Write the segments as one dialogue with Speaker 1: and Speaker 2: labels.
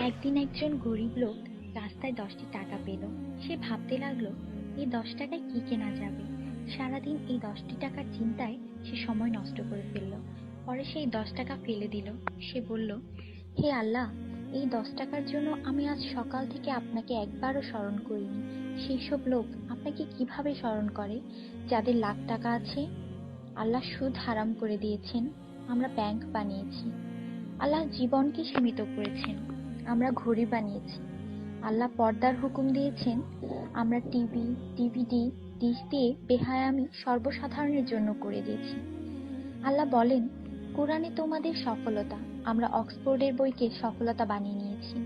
Speaker 1: একদিন একজন গরিব লোক রাস্তায় 10টি টাকা পেল। সে ভাবতে লাগলো, এই 10 টাকায় কি কেনা যাবে। সারাদিন এই 10টি টাকার চিন্তায় সে সময় নষ্ট করে ফেলল। পরে সেই 10 টাকা ফেলে দিল। সে বলল, হে আল্লাহ, এই 10 টাকার জন্য আমি আজ সকাল থেকে আপনাকে একবারও স্মরণ করিনি। সেই সব লোক আপনাকে কিভাবে স্মরণ করে যাদের লাখ টাকা আছে? আল্লাহ সুদ হারাম করে দিয়েছেন, আমরা ব্যাংক বানিয়েছি। আল্লাহ জীবনকে সীমিত করেছেন, আমরা ঘড়ি বানিয়েছি। আল্লাহ পর্দার হুকুম দিয়েছেন, আমরা টিভি, ডিভিডি, ডিশ দিয়ে বেহায়ামি সর্বসাধারণের জন্য করে দিয়েছি। আল্লাহ বলেন, কোরআনে তোমাদের সফলতা, আমরা অক্সফোর্ডের বইকে সফলতা বানিয়ে নিয়েছি।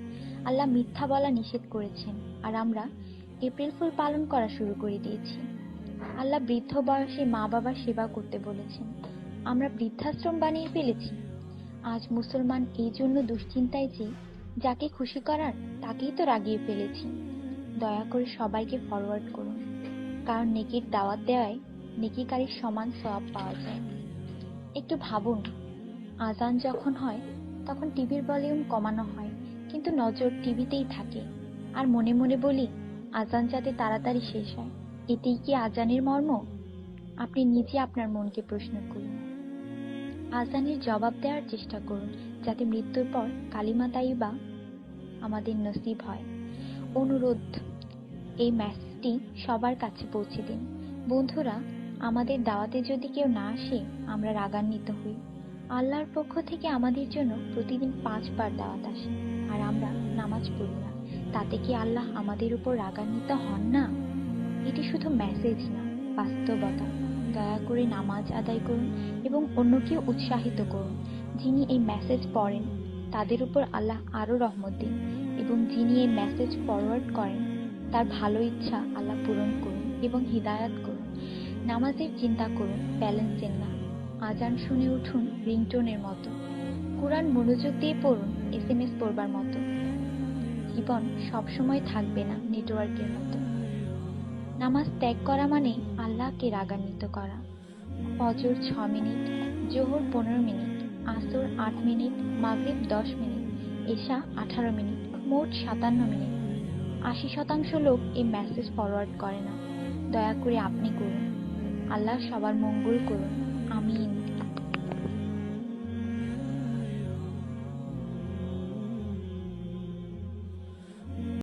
Speaker 1: আল্লাহ মিথ্যা বলা নিষেধ করেছেন, আর আমরা এপ্রিল ফুল পালন করা শুরু করে দিয়েছি। আল্লাহ বৃদ্ধ বয়সে মা বাবার সেবা করতে বলেছেন, আমরা বৃদ্ধাশ্রম বানিয়ে ফেলেছি। আজ মুসলমান এই জন্য দুশ্চিন্তায় যে যাকে খুশি করার তাকেই তো রাগিয়ে ফেলেছি। দয়া করে সবাইকে ফরওয়ার্ড করুন, কারণ নেকির দাওয়াত দেওয়ায় নেকিকারীর সমান সওয়াব পাওয়া যায়। একটু ভাবুন, আজান যখন হয় তখন টিভির ভলিউম কমানো হয়, কিন্তু নজর টিভিতেই থাকে। আর মনে মনে বলি, আজান যাতে তাড়াতাড়ি শেষ হয়। এটাই কি আজানের মর্ম? আপনি নিজে আপনার মনকে প্রশ্ন করুন। আজানের জবাব দেওয়ার চেষ্টা করুন, যাতে মৃত্যুর পর কালিমা তাইয়্যিবা আমাদের নসিব হয়। অনুরোধ, এই মেসেজটি সবার কাছে পৌঁছে দিন। বন্ধুরা, আমাদের দাওয়াতে যদি কেউ না আসে, আমরা রাগান্বিত হই। আল্লাহর পক্ষ থেকে আমাদের জন্য প্রতিদিন 5 বার দাওয়াত আসে, আর আমরা নামাজ পড়ি না। তাতে কি আল্লাহ আমাদের উপর রাগান্বিত হন না? এটি শুধু মেসেজ না, বাস্তবতা। দয়া করে নামাজ আদায় করুন এবং অন্যকে উৎসাহিত করুন। যিনি এই মেসেজ পড়েন তাদের উপর আল্লাহ আরো রহমত দিন, এবং যিনি এই মেসেজ ফরওয়ার্ড করেন তার ভালো ইচ্ছা আল্লাহ পূরণ করুন এবং হিদায়াত করুন। নামাজের চিন্তা করুন, ব্যালেন্সের না। আজান শুনে উঠুন রিংটোনের মতো। কোরআন মনোযোগ দিয়ে পড়ুন SMS পড়বার মতো। জীবন সবসময় থাকবে না নেটওয়ার্কের মতো। নামাজ ত্যাগ করা মানে আল্লাহকে রাগান্বিত করা। ফজর 6 মিনিট, জোহর 15 মিনিট, আসর 8 মিনিট, মাগরিব 10 মিনিট, এশা 18 মিনিট, মোট 57 মিনিট। 80% লোক এই মেসেজ ফরওয়ার্ড করে না। দয়া করে আপনি করুন। আল্লাহ সবার মঙ্গল করুন। আমিন।